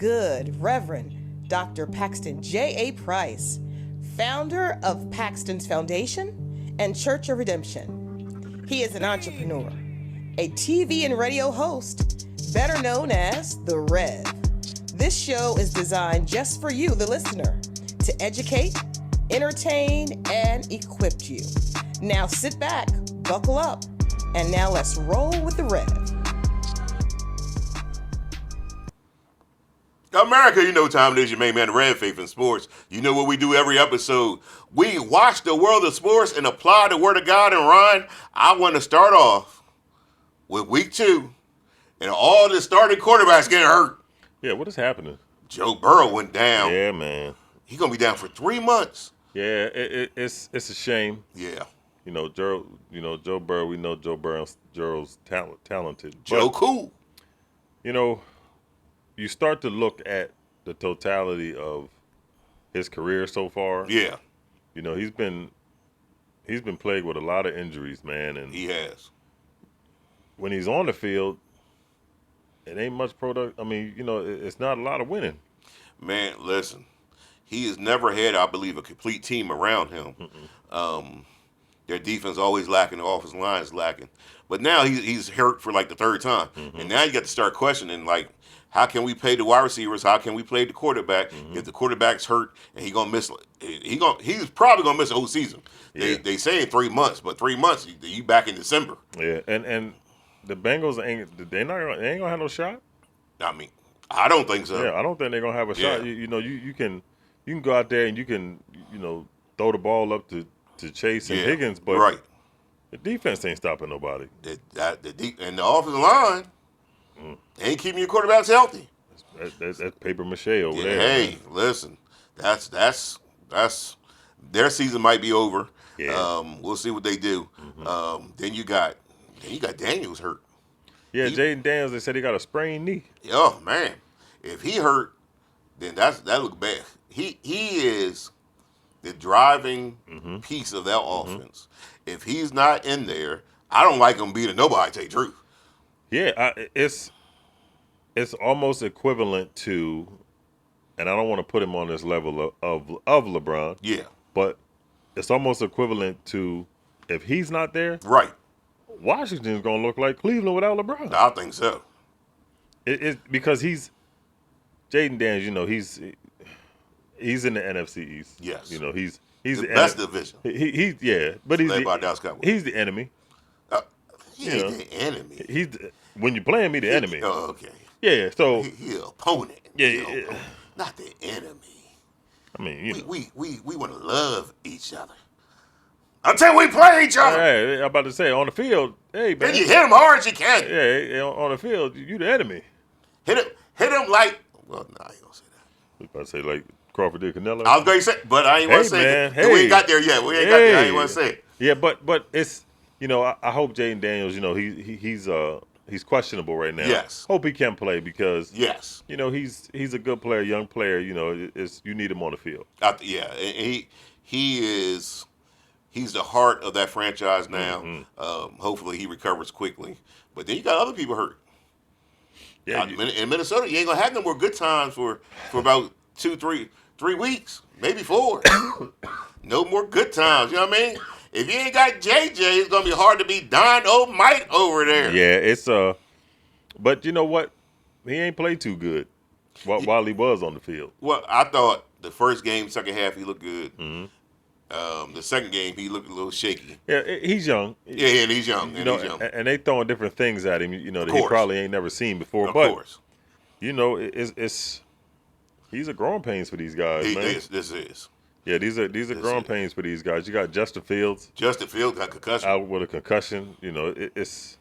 good, Reverend Dr. Paxton JAPrice, founder of Paxton's Foundation and Church of Redemption. He is an entrepreneur, a TV and radio host, better known as The Rev. This show is designed just for you, the listener, to educate, entertain, and equip you. Now sit back, buckle up, and now let's roll with The Rev. America, you know what time it is. Your main man, the Red Faith in Sports. You know what we do every episode. We watch the world of sports and apply the word of God. And Ryan, I want to start off with week 2 and all the starting quarterbacks getting hurt. Yeah, what is happening? Joe Burrow went down. Yeah, man. He's going to be down for 3 months. Yeah, it's a shame. Yeah. Joe Burrow, we know Joe's talented. Joe but, cool. You start to look at the totality of his career so far. Yeah. He's been plagued with a lot of injuries, man, and he has. When he's on the field, it ain't much product. I mean, it's not a lot of winning. Man, listen, he has never had, I believe, a complete team around him. Their defense always lacking, the offensive line is lacking. But now he's hurt for like the third time, and now you got to start questioning like, how can we play the wide receivers? How can we play the quarterback if the quarterback's hurt and he's gonna miss? He's probably gonna miss a whole season. Yeah. They say in 3 months, but 3 months you back in December. Yeah, and the Bengals ain't gonna have no shot. I mean, I don't think so. Yeah, I don't think they're gonna have a shot. You can go out there and you can throw the ball up to Chase and Higgins, but the defense ain't stopping nobody. And the offensive line ain't keeping your quarterbacks healthy. That's paper mache over there. Hey, listen, that's their season might be over. Yeah. We'll see what they do. Then you got Daniels hurt. Yeah, Jaden Daniels, they said he got a sprained knee. Oh man, if he hurt, then that look bad. He is the driving piece of that offense. If he's not in there, I don't like him beating nobody. To tell you the truth. Yeah, it's almost equivalent to, and I don't want to put him on this level of LeBron. Yeah. But it's almost equivalent to, if he's not there, right, Washington's gonna look like Cleveland without LeBron. I think so. Because he's Jaden Daniels. He's in the NFC East. Yes. He's the best division. But he's the enemy. He ain't the enemy. When you're playing me, the enemy. Oh, okay. Yeah, so he an opponent. Yeah, not the enemy. I mean, we want to love each other until we play each other. Hey, I'm about to say on the field. Hey, man. Then you hit him hard as you can. Yeah, on the field, you the enemy. Hit him like. Well, no, I ain't gonna say that. I was about to say like Crawford did Canelo. I was going to say, but I ain't want to say man, it. We ain't got there yet. I ain't want to say it. Yeah, but it's I hope Jaden Daniels. He's questionable right now. Yes. Hope he can play because yes. He's a good player, young player. You need him on the field. Yeah, he's the heart of that franchise now. Hopefully he recovers quickly. But then you got other people hurt. Yeah. In Minnesota, you ain't gonna have no more good times for about 2-3 weeks, maybe 4. No more good times. You know what I mean? If you ain't got JJ, it's gonna be hard to be Dynamite over there. Yeah, it's but you know what? He ain't played too good while he was on the field. Well, I thought the first game, second half, he looked good. The second game, he looked a little shaky. Yeah, he's young. Yeah, and he's young. And they throwing different things at him. That he probably ain't never seen before. Of course. It's he's a growing pains for these guys, man. This is. Yeah, these are growing pains for these guys. You got Justin Fields. Justin Fields got concussion. Out with a concussion. It's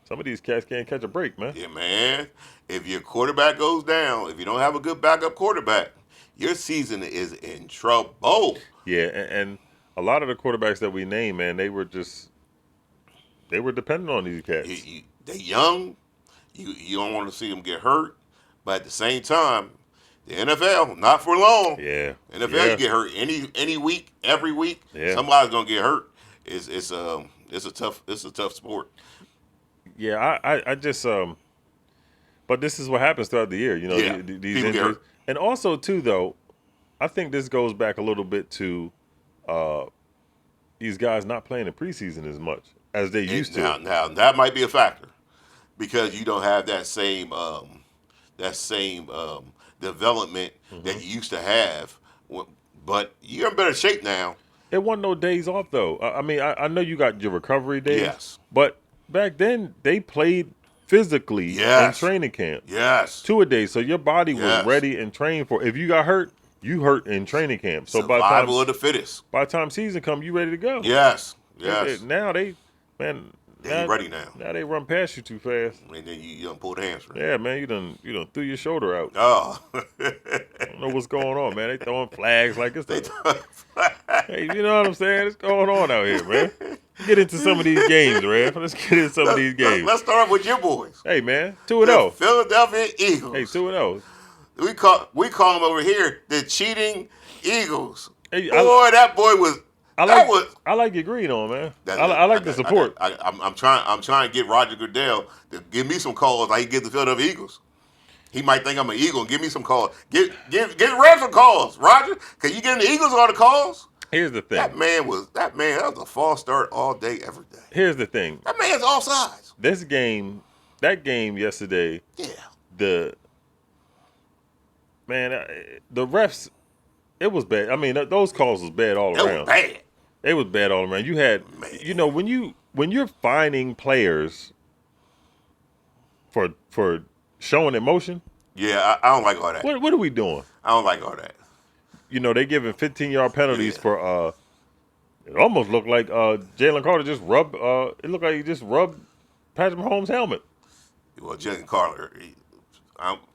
some of these cats can't catch a break, man. Yeah, man. If your quarterback goes down, if you don't have a good backup quarterback, your season is in trouble. Yeah, and a lot of the quarterbacks that we name, man, they were dependent on these cats. They're young. You don't want to see them get hurt, but at the same time, the NFL, not for long. Yeah. NFL, you get hurt any week, every week. Yeah. Somebody's gonna get hurt. It's a tough sport. Yeah, I just but But this is what happens throughout the year. You know, these injuries. And also, too, though, I think this goes back a little bit to these guys not playing in preseason as much as they used to. Now, that might be a factor because you don't have that same development that you used to have. But you're in better shape now. It wasn't no days off, though. I mean, I know you got your recovery days. Yes. But back then, they played physically in training camp. Yes. 2-a-day. So your body was ready and trained for. If you got hurt, you hurt in training camp. So survival of the fittest. By the time season come, you ready to go. Yes. Now they ready now. Now they run past you too fast. And then you done pull the hamstring. Yeah, man, you done threw your shoulder out. Oh. I don't know what's going on, man. They throwing flags like it's Hey, you know what I'm saying? What's going on out here, man? Get into some of these games, man. Let's get into some of these games. Let's start with your boys. Hey, man, 2-0. Philadelphia Eagles. Hey, 2-0. We call them over here the cheating Eagles. Hey, that boy was. I like your green on, man. I like the support. I'm trying to get Roger Goodell to give me some calls like he gives the Philadelphia Eagles. He might think I'm an Eagle and give me some calls. Give Red some calls, Roger. Can you give the Eagles all the calls? Here's the thing. That was a false start all day, every day. Here's the thing. That man's offsides. That game yesterday. Yeah. The refs, it was bad. I mean, those calls was bad all around. It was bad. It was bad all around. You had, when you're fining players for showing emotion. Yeah, I don't like all that. What are we doing? I don't like all that. They giving 15-yard penalties for. It almost looked like Jalen Carter just rubbed. It looked like he just rubbed Patrick Mahomes' helmet. Well, Jalen Carter.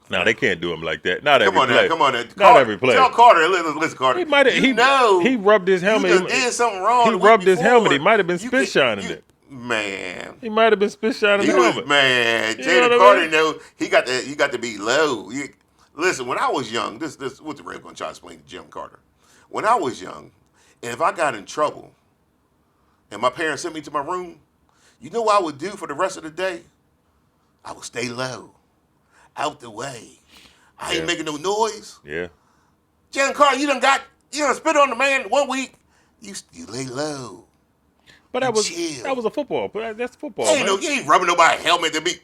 No, they can't do him like that. Not every play. Come on, now. Not every play. Tell Carter, listen, Carter. He might have. He rubbed his helmet. You did something wrong. He rubbed his helmet. He might have been spit shining it. Man, he might have been spit shining the helmet. Man, Jalen Carter knows he got to be low. Listen, when I was young, this what the Red gonna try to explain to Jalen Carter. When I was young, and if I got in trouble, and my parents sent me to my room, you know what I would do for the rest of the day? I would stay low, out the way. I ain't making no noise. Yeah. Jalen Carter, you done spit on the man 1 week. You lay low. But that was a football. That's football. You ain't rubbing nobody's helmet to be.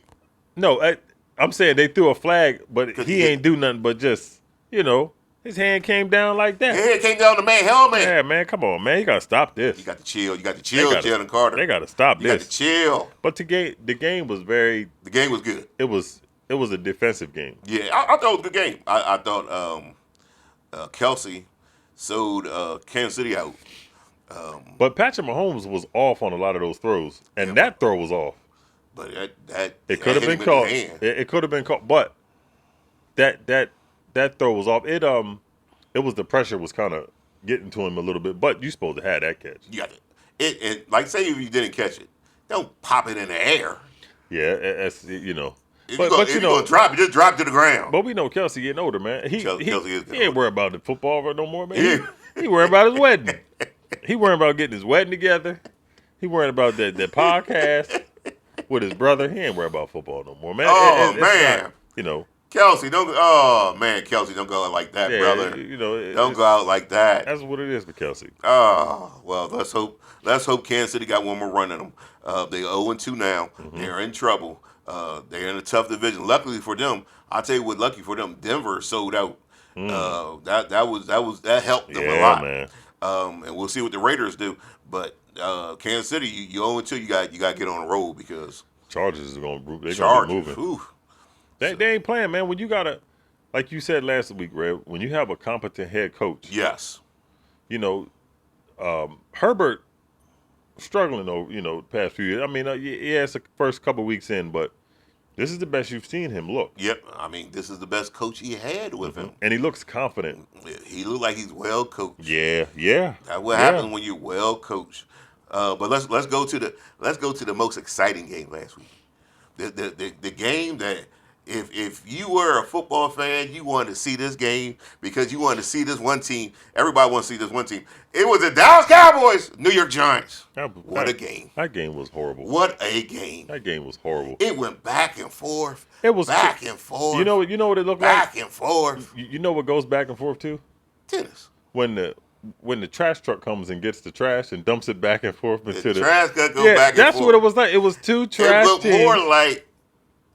No, I'm saying they threw a flag, but he ain't do nothing but just, his hand came down like that. His hand came down the man's helmet. Yeah, man, come on, man. You got to stop this. You got to chill. Jalen Carter. They got to stop this. You got to chill. But the game was very. The game was good. It was a defensive game. Yeah, I thought it was a good game. I thought Kelsey sold Kansas City out. But Patrick Mahomes was off on a lot of those throws, and that throw was off. But it could have been caught. It could have been caught, but that throw was off. It was the pressure was kind of getting to him a little bit. But you supposed to have that catch. You got it. Like say if you didn't catch it, don't pop it in the air. Yeah, that's If you're gonna drop it, just drop it to the ground. But we know Kelsey getting older, man. He ain't worried about the football no more, man. Yeah. He worried about his wedding. He worried about getting his wedding together. He worried about that podcast with his brother. He ain't worried about football no more, man. Man. Not, Kelsey, don't go. Oh man, Kelsey, don't go out like that, brother. Don't go out like that. That's what it is for Kelsey. Oh well, let's hope Kansas City got one more run in them. They 0-2 now. Mm-hmm. They're in trouble. They're in a tough division. Luckily for them, I'll tell you what. Lucky for them, Denver sold out. That helped them a lot. Man. And we'll see what the Raiders do. But Kansas City, you 0-2. You got to get on the road because Chargers are going to be moving. Ooh. They ain't playing, man. When you got like you said last week, Red, when you have a competent head coach. Yes. Herbert struggling over, the past few years. I mean, it's the first couple weeks in, but this is the best you've seen him look. Yep. I mean, this is the best coach he had with him. And he looks confident. He looks like he's well coached. Yeah. That's what happens when you're well coached. But let's go to the most exciting game last week. The game that if you were a football fan, you wanted to see this game because you wanted to see this one team. Everybody wants to see this one team. It was the Dallas Cowboys, New York Giants. What a game! That game was horrible. What a game! That game was horrible. It went back and forth. It was back and forth. You know what it looked back like? Back and forth. You know what goes back and forth too? Tennis. When the trash truck comes and gets the trash and dumps it back and forth into the trash could go back and forth. That's what it was like. It was two trash teams. It looked more like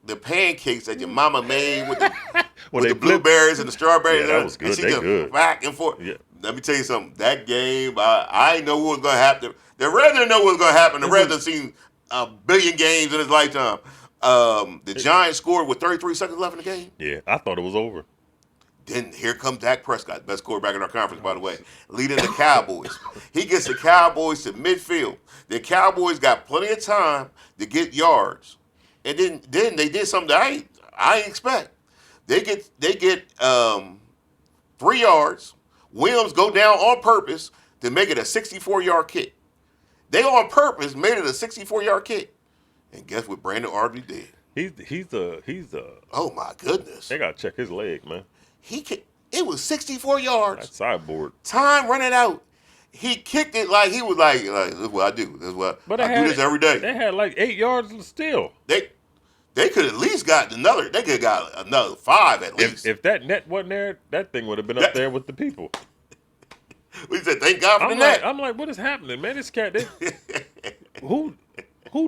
the pancakes that your mama made with the blueberries and the strawberries. Yeah, that was good. And she they just good. Back and forth. Yeah. Let me tell you something. That game, I didn't know what was going to happen. The Reds didn't know what was going to happen. The Reds have seen a billion games in his lifetime. The Giants scored with 33 seconds left in the game. Yeah, I thought it was over. Then here comes Dak Prescott, best quarterback in our conference, by the way, leading the Cowboys. He gets the Cowboys to midfield. The Cowboys got plenty of time to get yards. And then they did something that I didn't expect. They get 3 yards. Williams go down on purpose to make it a 64-yard kick. They on purpose made it a 64-yard kick. And guess what Brandon Arby did? He's a. Oh my goodness! They gotta check his leg, man. It was 64 yards. That sideboard. Time running out. He kicked it like he was like this is what I do. This is what I do this every day. They had like 8 yards still. They could at least got another. They could have got another 5 at least. If that net wasn't there, that thing would have been up there with the people. We said, thank God for the net. I'm like, what is happening, man? This cat, who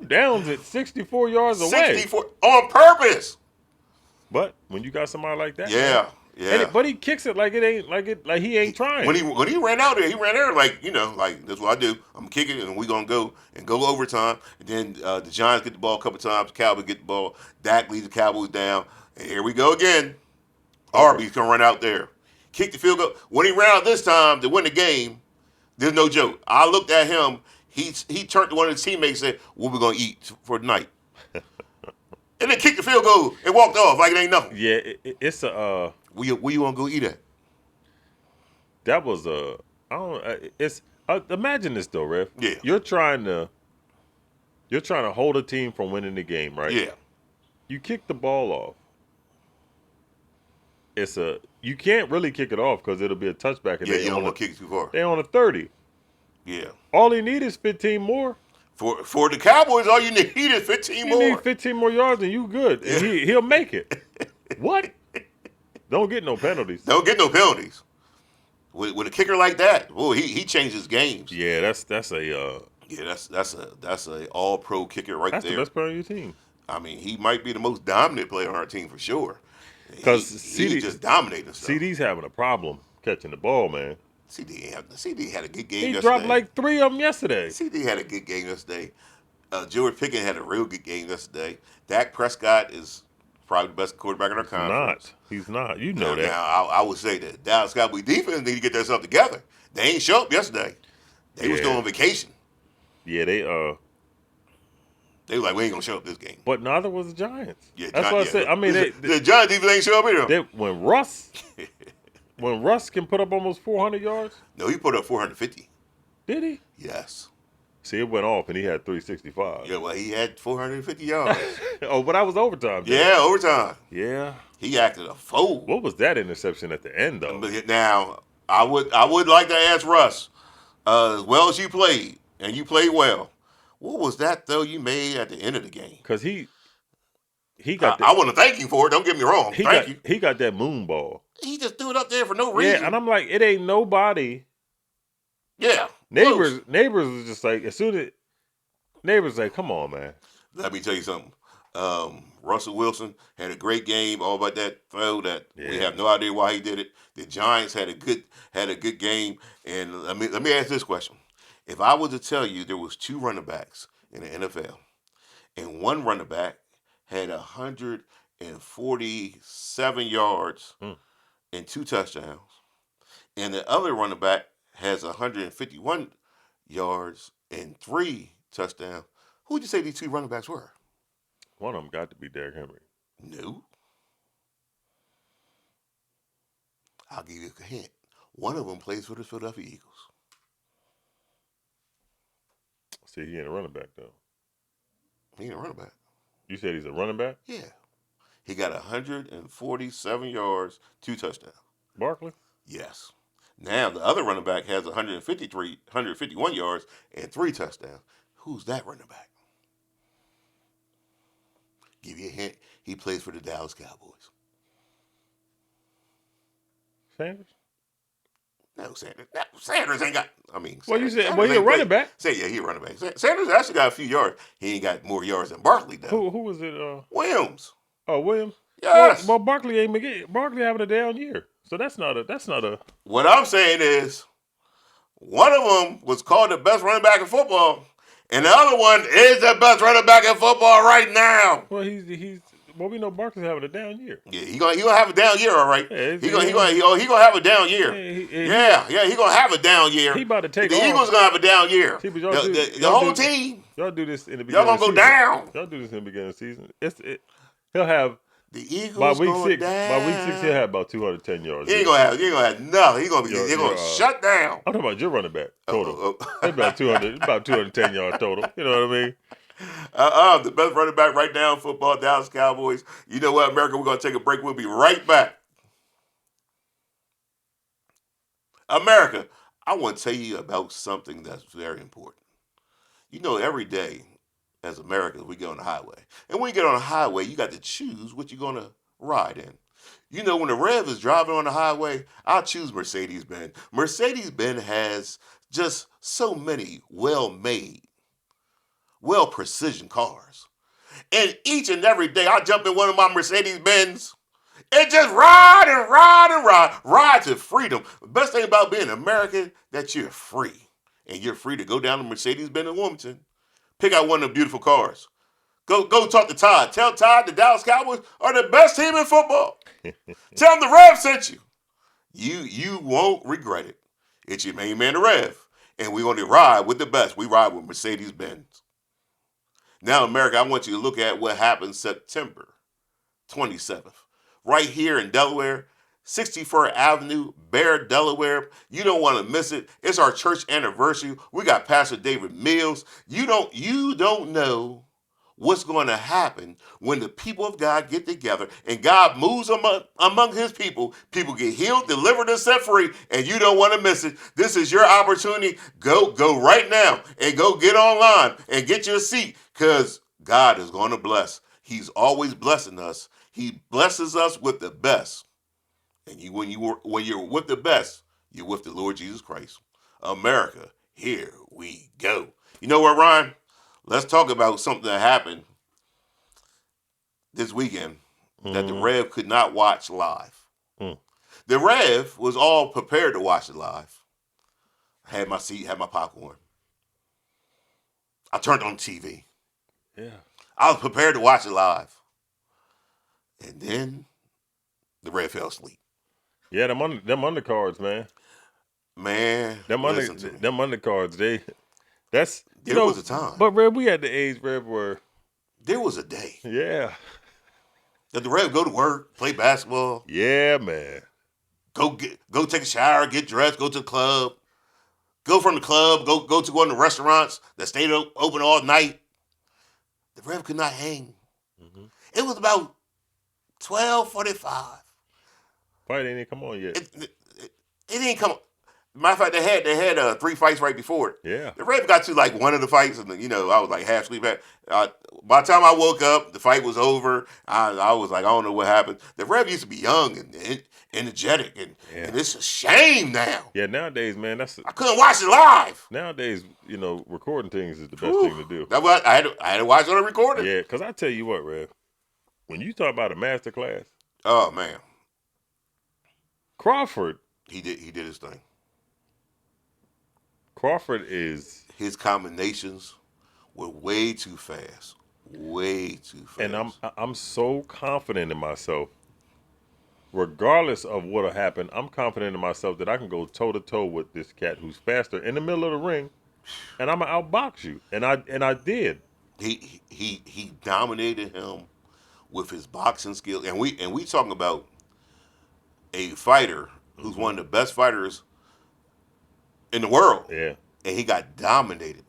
downs it 64 yards away? 64 on purpose. But when you got somebody like that, yeah. Man, but he kicks it like he ain't trying. When he ran out there, like that's what I do. I'm gonna kick it and we gonna go overtime. And then the Giants get the ball a couple times. The Cowboys get the ball. Dak leads the Cowboys down. And here we go again. Arby's gonna run out there, kick the field goal. When he ran out this time to win the game, there's no joke. I looked at him. He turned to one of his teammates and said, "What we gonna eat for tonight?" And then kicked the field goal and walked off like it ain't nothing. Yeah, it's a. Where you want to go eat at? That was a. I don't. It's imagine this though, Ref. Yeah. You're trying to hold a team from winning the game, right? Yeah. You kick the ball off. You can't really kick it off because it'll be a touchback. And you don't want to kick it too far. They're on a 30. Yeah. All he need is 15 more. For the Cowboys, all you need is 15 more. You need 15 more yards and you good. And he'll make it. What? Don't get no penalties. Don't get no penalties. With a kicker like that, boy, he changes games. Yeah, that's a all-pro kicker right there. That's the best player on your team. I mean, he might be the most dominant player on our team for sure. Because he just dominating stuff. CD's having a problem catching the ball, man. CD had a good game yesterday. He dropped like 3 of them yesterday. CD had a good game yesterday. George Pickens had a real good game yesterday. Dak Prescott is probably the best quarterback in our conference. He's not. You know that. Now, I would say that Dallas Cowboys defense need to get themselves together. They ain't show up yesterday. They was still on vacation. Yeah, they were like, we ain't gonna show up this game. But neither was the Giants. Yeah, that's what I said. I mean, the Giants defense ain't show up either. When Russ can put up almost 400 yards. No, he put up 450. Did he? Yes. See, it went off and he had 365. Yeah, well, he had 450 yards. Oh, but that was overtime. Yeah, overtime. Yeah. He acted a fool. What was that interception at the end, though? But now, I would like to ask Russ, as well as you played, and you played well, what was that throw you made at the end of the game? Because he got. I want to thank you for it. Don't get me wrong. Thank you. He got that moon ball. He just threw it up there for no reason. Yeah, and I'm like, it ain't nobody. Yeah. Neighbors was just like, as soon as neighbors like, come on, man. Let me tell you something. Russell Wilson had a great game. All about that throw that we have no idea why he did it. The Giants had a good game. And let me ask this question: if I was to tell you there was 2 running backs in the NFL, and one running back had 147 yards and 2 touchdowns, and the other running back has 151 yards and 3 touchdowns, who would you say these 2 running backs were? One of them got to be Derrick Henry. No. I'll give you a hint. One of them plays for the Philadelphia Eagles. See, he ain't a running back, though. He ain't a running back. You said he's a running back? Yeah. He got 147 yards, 2 touchdowns. Barkley? Yes. Now the other running back has 151 yards and 3 touchdowns. Who's that running back? Give you a hint. He plays for the Dallas Cowboys. Sanders? No, Sanders. No, Sanders ain't got. Well, you said, well, he's a running back. Say, yeah, he's a running back. Sanders actually got a few yards. He ain't got more yards than Barkley though. Who was it? Williams. Oh, Williams. Yes. Well, Barkley having a down year, so that's not a. What I'm saying is, one of them was called the best running back in football, and the other one is the best running back in football right now. Well, well, we know Barkley's having a down year. Yeah, he gonna have a down year, all right. Yeah, he gonna have a down year. He gonna have a down year. He about to take the off. Eagles gonna have a down year. See, but the whole team. Y'all do this in the beginning. Y'all gonna go down. Y'all do this in the beginning of the season. He'll have the Eagles by week going 6. Down. By week 6, he'll have about 210 yards. He ain't gonna have nothing. They're gonna shut down. I'm talking about your running back total. It's about 210 yards total. You know what I mean? The best running back right now in football, Dallas Cowboys. You know what, America? We're gonna take a break. We'll be right back. America, I want to tell you about something that's very important. You know, every day as Americans, we get on the highway, and when you get on the highway, you got to choose what you're gonna ride in. You know, when the Rev is driving on the highway, I'll choose Mercedes-Benz. Mercedes-Benz has just so many well-made, well-precision cars. And each and every day, I jump in one of my Mercedes-Benz and just ride and ride and ride. Ride to freedom. The best thing about being American, that you're free. And you're free to go down to Mercedes-Benz in Wilmington. Pick out one of the beautiful cars. Go talk to Todd. Tell Todd the Dallas Cowboys are the best team in football. Tell him the Rev sent you. You won't regret it. It's your main man, the Rev. And we're going to ride with the best. We ride with Mercedes-Benz. Now, America, I want you to look at what happened September 27th. Right here in Delaware, 64th Avenue, Bear, Delaware. You don't want to miss it. It's our church anniversary. We got Pastor David Mills. You don't know what's going to happen when the people of God get together and God moves among his people. People get healed, delivered, and set free, and you don't want to miss it. This is your opportunity. Go right now and go get online and get your seat, because God is going to bless. He's always blessing us. He blesses us with the best. And when you're with the best, you're with the Lord Jesus Christ. America, here we go. You know what, Ryan? Let's talk about something that happened this weekend that the Rev could not watch live. The Rev was all prepared to watch it live. I had my seat, had my popcorn. I turned on TV. Yeah. I was prepared to watch it live. And then the Rev fell asleep. Yeah, them undercards, man. Man, them undercards, there was a time. But Rev, we had the age, Rev, where there was a day. Yeah. That the Rev go to work, play basketball. Yeah, man. Go take a shower, get dressed, go to the club. Go from the club, go to one of the restaurants that stayed open all night. The Rev could not hang. Mm-hmm. It was about 12:45. Fight ain't even come on yet. It didn't come on. Matter of fact, they had 3 fights right before it. Yeah. The Rev got to like one of the fights, and I was like half asleep. By the time I woke up, the fight was over. I was like, I don't know what happened. The Rev used to be young and energetic, and it's a shame now. Yeah, nowadays, man, I couldn't watch it live. Nowadays, recording things is the best thing to do. That's what I had to watch on a recorder. Yeah, because I tell you what, Rev, when you talk about a master class, oh man, Crawford, he did his thing. Crawford is... His combinations were way too fast. Way too fast. And I'm so confident in myself. Regardless of what'll happen, I'm confident in myself that I can go toe-to-toe with this cat who's faster in the middle of the ring, and I'm going to outbox you. And I did. He dominated him with his boxing skills. And we talking about a fighter who's one of the best fighters in the world. Yeah. And he got dominated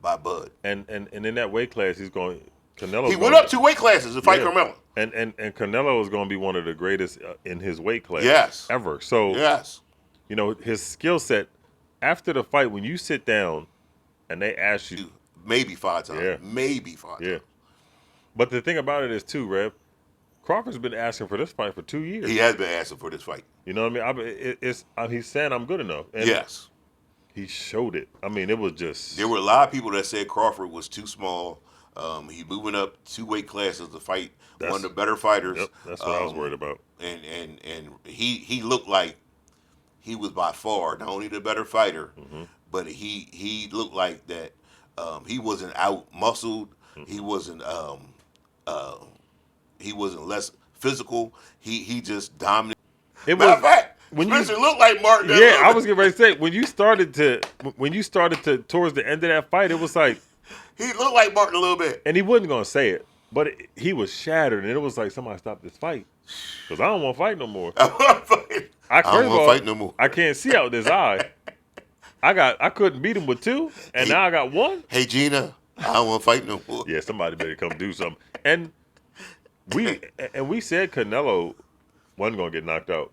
by Bud. And in that weight class, he's going... Canelo. He went up 2 weight classes to fight Carmelo. And Canelo is going to be one of the greatest in his weight class ever. So, you know, his skill set, after the fight, when you sit down and they ask you. Maybe 5 times. Yeah. Maybe 5 times. But the thing about it is, too, Rev, Crawford's been asking for this fight for 2 years. He has been asking for this fight. You know what I mean? He's saying I'm good enough. And he showed it. I mean, it was just. There were a lot of people that said Crawford was too small. He's moving up 2 weight classes to fight one of the better fighters. Yep, that's what I was worried about. And he looked like he was by far not only the better fighter, but he looked like that. He wasn't out muscled. He wasn't less physical. He just dominated. Matter of fact, Spencer looked like Martin. Yeah, I was getting ready to say when you started to towards the end of that fight, it was like he looked like Martin a little bit, and he wasn't gonna say it, but he was shattered, and it was like somebody stop this fight because I don't want to fight no more. I don't want to fight no more. I can't see out this eye. I couldn't beat him with 2, and now I got 1. Hey Gina, I don't want to fight no more. Yeah, somebody better come do something. And we said Canelo wasn't gonna get knocked out.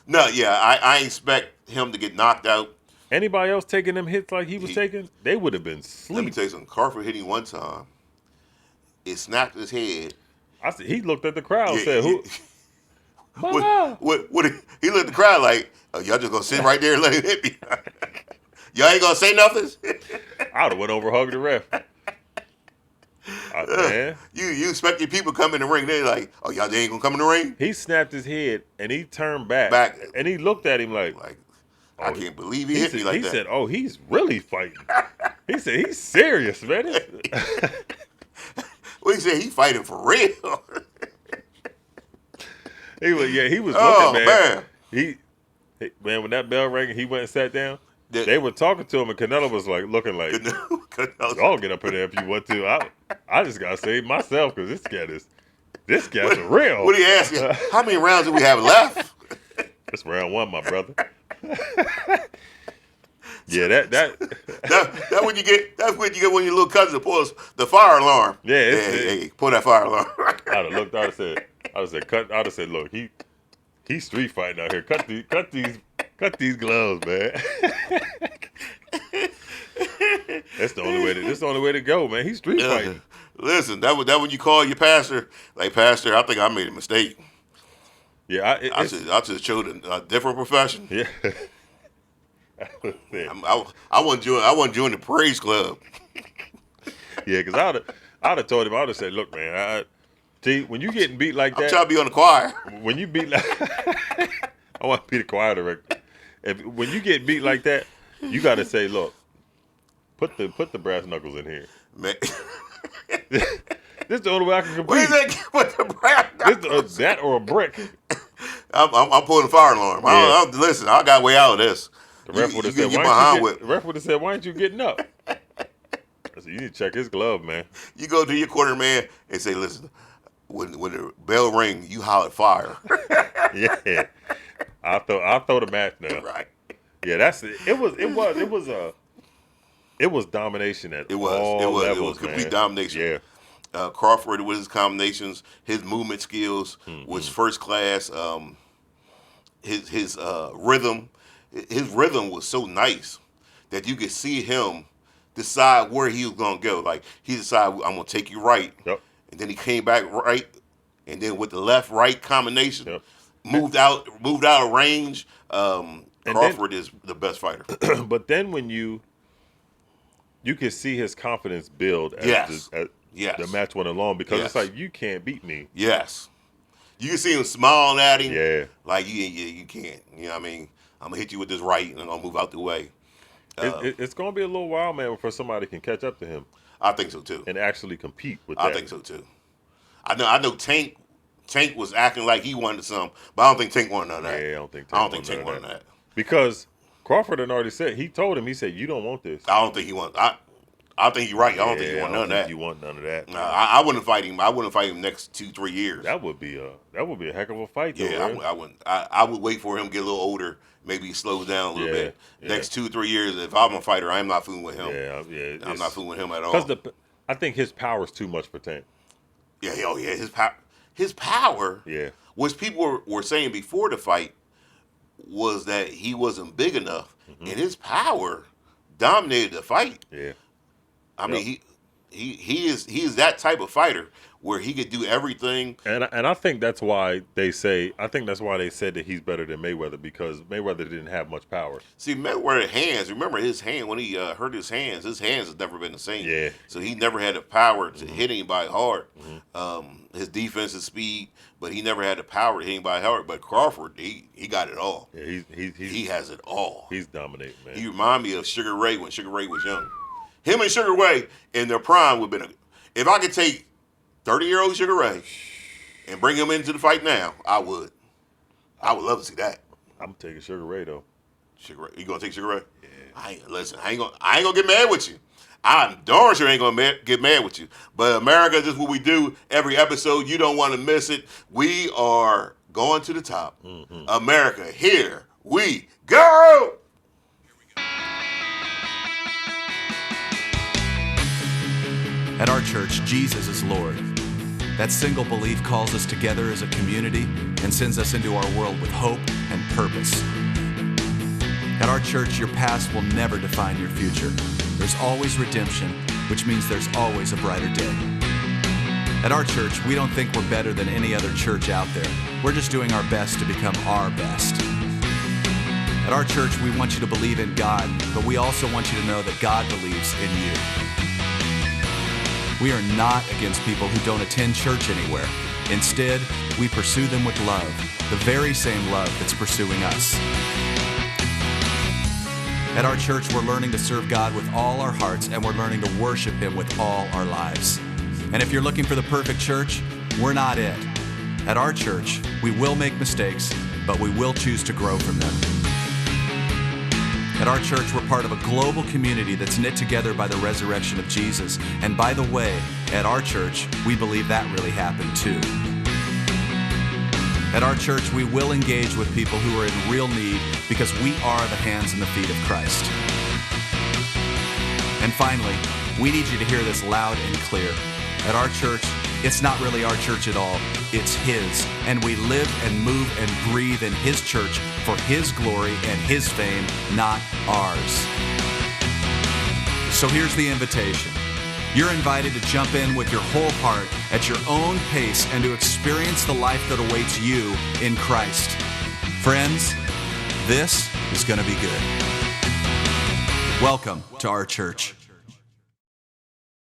No, I expect him to get knocked out. Anybody else taking them hits like he was taking, they would have been asleep. Let me tell you something. Crawford hit him one time. It snapped his head. I said he looked at the crowd and said, "Who?" What he looked at the crowd like, oh, y'all just gonna sit right there and let him hit me? Y'all ain't gonna say nothing? I would have went over hugged the ref. Man. You expect your people come in the ring, they're like, oh, y'all ain't gonna come in the ring? He snapped his head and he turned back. And he looked at him like I can't believe he hit me like that. He said, oh, he's really fighting. He said, he's serious, man. Well, he said, he fighting for real. He was looking, man. Man, when that bell rang and he went and sat down, they were talking to him, and Canelo was like looking like, y'all get up in there if you want to. I just gotta save myself because this guy's real. What do you ask you? How many rounds do we have left? It's round 1, my brother. Yeah, that's what you get. That's what you get when your little cousin pulls the fire alarm. Yeah, hey, pull that fire alarm. I'd have looked. I'd have said, look, he's street fighting out here. Cut these gloves, man. That's the only way to go, man. He's street fighting. Listen, that when you call your pastor, like, Pastor, I think I made a mistake. Yeah, I just chose a different profession. Yeah. I want to join the praise club. Yeah, because I'd have told him, I would have said, look, man, when you getting beat like that, I'm trying to be on the choir. When you beat like, I want to be the choir director. When you get beat like that, you got to say, look, put the brass knuckles in here. Man. This is the only way I can compete. What is that? Put the brass knuckles. That or a brick. I'm pulling the fire alarm. Yeah. Listen, I got way out of this. The ref would have said, why aren't you getting up? I said, you need to check his glove, man. You go to your corner man and say, listen, when the bell ring, you holler fire. Yeah. I'll throw the match now. Right. Yeah, that's it. It was domination at all levels. It was complete domination. Yeah. Crawford with his combinations, his movement skills was first class. His rhythm. His rhythm was so nice that you could see him decide where he was gonna go. Like, he decided, I'm gonna take you right, and then he came back right, and then with the left-right combination, moved out of range. Crawford is the best fighter. But then when you could see his confidence build as the match went along, because it's like, you can't beat me. Yes, you can see him smiling at him. Yeah, like you can't. You know what I mean? I'm going to hit you with this right, and I'm going to move out the way. It's going to be a little while, man, before somebody can catch up to him. I think so, too. And actually compete with that. I think so, too. I know Tank was acting like he wanted something, but I don't think Tank wanted none of that. Yeah, I don't think Tank wanted that. Because Crawford had already said, he told him, he said, you don't want this. I don't think he wants I think you're right. I don't think you want none of that. You want none of that. No, I wouldn't fight him. I wouldn't fight him next 2-3 years. That would be a heck of a fight, though. Yeah, I wouldn't. I would wait for him to get a little older. Maybe he slows down a little bit. Next 2-3 years, if I'm a fighter, I'm not fooling with him. Yeah. I'm not fooling with him at all. Because I think his power is too much for Tank. Yeah, his power, Yeah. which people were saying before the fight, was that he wasn't big enough, and his power dominated the fight. Yeah. I mean, he is that type of fighter where he could do everything. And I think that's why they said that he's better than Mayweather, because Mayweather didn't have much power. See, Mayweather's hands. Remember his hand when he hurt his hands. His hands has never been the same. Yeah. So he never had the power to hit anybody hard. His defensive speed, but he never had the power to hit anybody hard. But Crawford, he got it all. Yeah, he has it all. He's dominating, man. He remind me of Sugar Ray when Sugar Ray was young. Him and Sugar Ray in their prime would have been if I could take 30-year-old Sugar Ray and bring him into the fight now, I would. I would love to see that. I'm taking Sugar Ray though. Sugar Ray, you gonna take Sugar Ray? Yeah. I ain't gonna get mad with you. I'm darn sure ain't gonna get mad with you. But America, this is what we do every episode. You don't want to miss it. We are going to the top. America, here we go. At our church, Jesus is Lord. That single belief calls us together as a community and sends us into our world with hope and purpose. At our church, your past will never define your future. There's always redemption, which means there's always a brighter day. At our church, we don't think we're better than any other church out there. We're just doing our best to become our best. At our church, we want you to believe in God, but we also want you to know that God believes in you. We are not against people who don't attend church anywhere. Instead, we pursue them with love, the very same love that's pursuing us. At our church, we're learning to serve God with all our hearts, and we're learning to worship Him with all our lives. And if you're looking for the perfect church, we're not it. At our church, we will make mistakes, but we will choose to grow from them. At our church, we're part of a global community that's knit together by the resurrection of Jesus. And by the way, at our church, we believe that really happened too. At our church, we will engage with people who are in real need because we are the hands and the feet of Christ. And finally, we need you to hear this loud and clear. At our church, it's not really our church at all. It's His. And we live and move and breathe in His church for His glory and His fame, not ours. So here's the invitation. You're invited to jump in with your whole heart at your own pace and to experience the life that awaits you in Christ. Friends, this is going to be good. Welcome to our church.